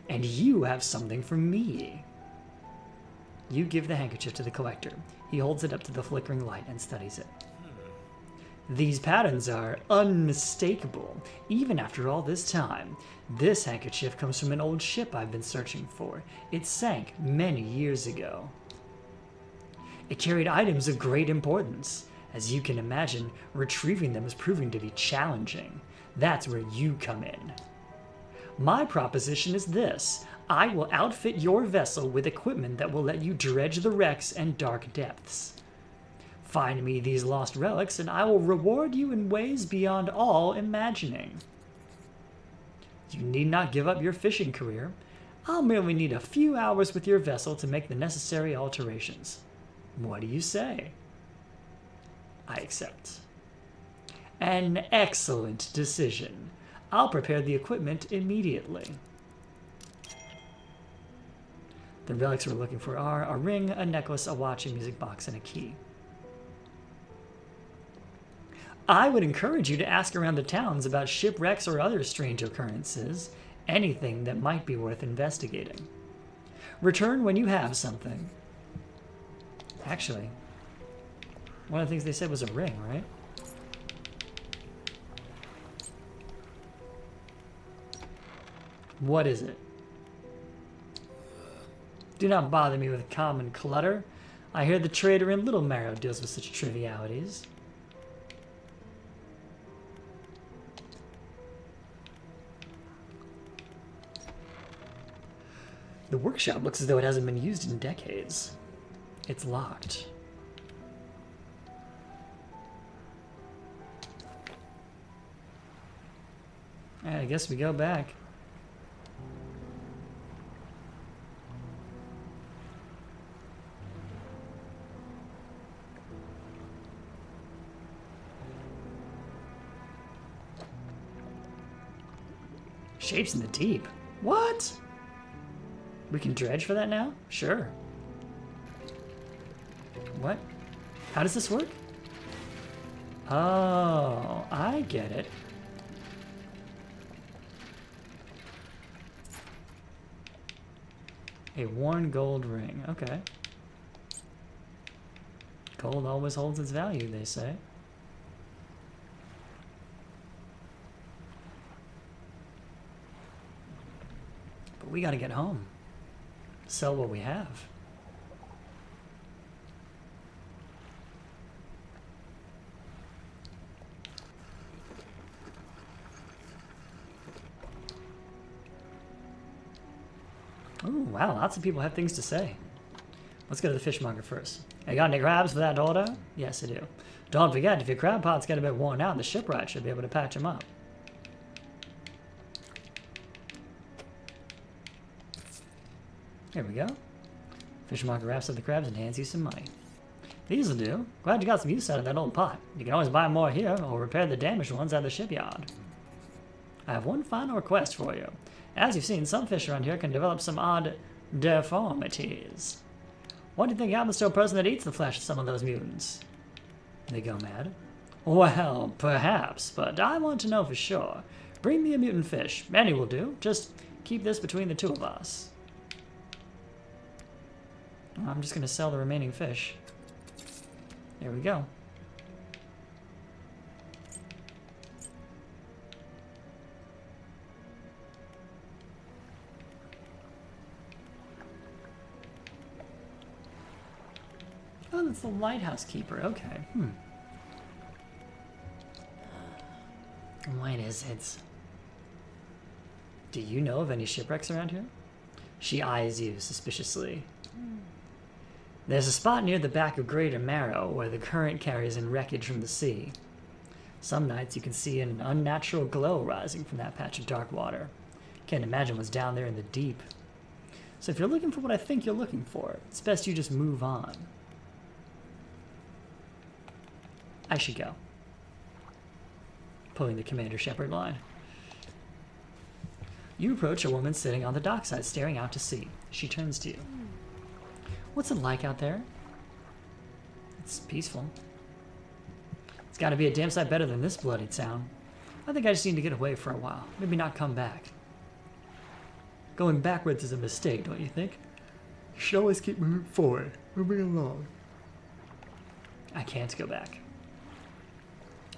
And you have something for me. You give the handkerchief to the collector. He holds it up to the flickering light and studies it. These patterns are unmistakable, even after all this time. This handkerchief comes from an old ship I've been searching for. It sank many years ago. It carried items of great importance. As you can imagine, retrieving them is proving to be challenging. That's where you come in. My proposition is this. I will outfit your vessel with equipment that will let you dredge the wrecks and dark depths. Find me these lost relics, and I will reward you in ways beyond all imagining. You need not give up your fishing career. I'll merely need a few hours with your vessel to make the necessary alterations. What do you say? I accept. An excellent decision. I'll prepare the equipment immediately. The relics we're looking for are a ring, a necklace, a watch, a music box, and a key. I would encourage you to ask around the towns about shipwrecks or other strange occurrences, anything that might be worth investigating. Return when you have something. Actually, one of the things they said was a ring, right? What is it? Do not bother me with common clutter. I hear the trader in Little Marrow deals with such trivialities. The workshop looks as though it hasn't been used in decades. It's locked. I guess we go back. Shapes in the deep. What? We can dredge for that now? Sure. What? How does this work? Oh, I get it. A worn gold ring. Okay. Gold always holds its value, they say. But we gotta get home. Sell what we have. Oh, wow, lots of people have things to say. Let's go to the fishmonger first. Hey, got any crabs for that order? Yes, I do. Don't forget, if your crab pots get a bit worn out, the shipwright should be able to patch them up. Here we go. Fishmonger wraps up the crabs and hands you some money. These'll do. Glad you got some use out of that old pot. You can always buy more here, or repair the damaged ones at the shipyard. I have one final request for you. As you've seen, some fish around here can develop some odd deformities. What do you think happens to a person that eats the flesh of some of those mutants? They go mad? Well, perhaps, but I want to know for sure. Bring me a mutant fish. Any will do. Just keep this between the two of us. I'm just going to sell the remaining fish. There we go. Oh, that's the lighthouse keeper. Okay. What is it? Do you know of any shipwrecks around here? She eyes you suspiciously. There's a spot near the back of Greater Marrow where the current carries in wreckage from the sea. Some nights you can see an unnatural glow rising from that patch of dark water. Can't imagine what's down there in the deep. So if you're looking for what I think you're looking for, it's best you just move on. I should go. Pulling the Commander Shepard line. You approach a woman sitting on the dockside staring out to sea. She turns to you. What's it like out there? It's peaceful. It's got to be a damn sight better than this bloody town. I think I just need to get away for a while. Maybe not come back. Going backwards is a mistake, don't you think? You should always keep moving forward. Moving along. I can't go back.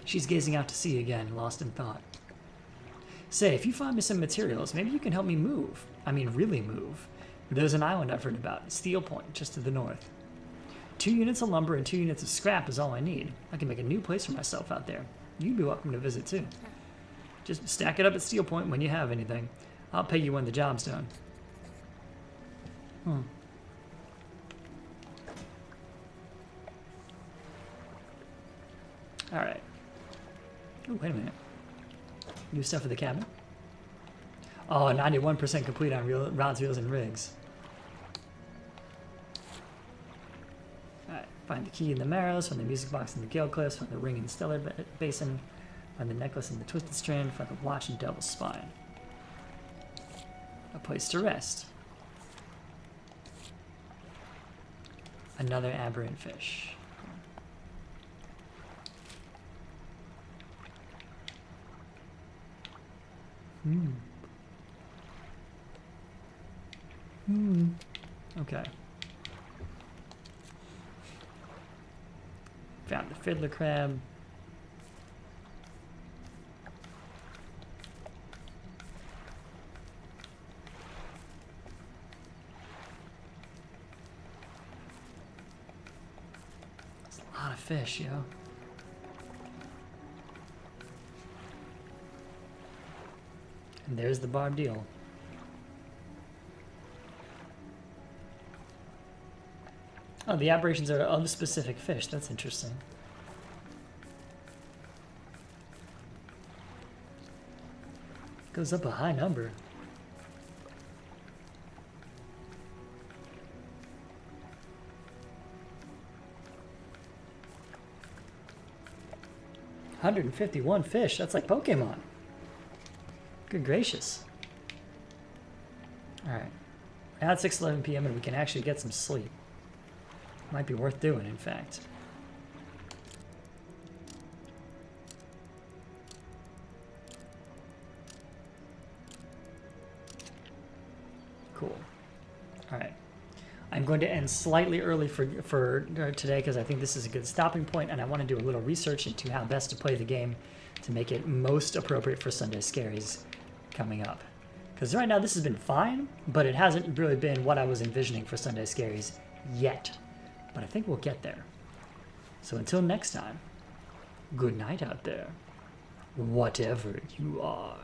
She's gazing out to sea again, lost in thought. Say, if you find me some materials, maybe you can help me move. I mean, really move. There's an island I've heard about, Steel Point, just to the north. 2 units of lumber and 2 units of scrap is all I need. I can make a new place for myself out there. You'd be welcome to visit, too. Just stack it up at Steel Point when you have anything. I'll pay you when the job's done. Alright. Oh, wait a minute. New stuff for the cabin? Oh, 91% complete on rods, reels, and rigs. Alright, Find the key in the Marrows, find the music box in the Gale Cliffs, find the ring in the Stellar Basin, find the necklace in the Twisted Strand, find the watch in Devil's Spine. A place to rest. Another aberrant fish. Okay. Found the fiddler crab. There's a lot of fish, yo. And there's the barbed eel. Oh, the aberrations are of specific fish. That's interesting. Goes up a high number. $151 fish. That's like Pokemon. Good gracious. All right. Now it's 6:11 p.m. and we can actually get some sleep. Might be worth doing, in fact. Cool. All right. I'm going to end slightly early for today because I think this is a good stopping point, and I want to do a little research into how best to play the game to make it most appropriate for Sunday Scaries coming up. Because right now this has been fine, but it hasn't really been what I was envisioning for Sunday Scaries yet. But I think we'll get there. So until next time, good night out there, whatever you are.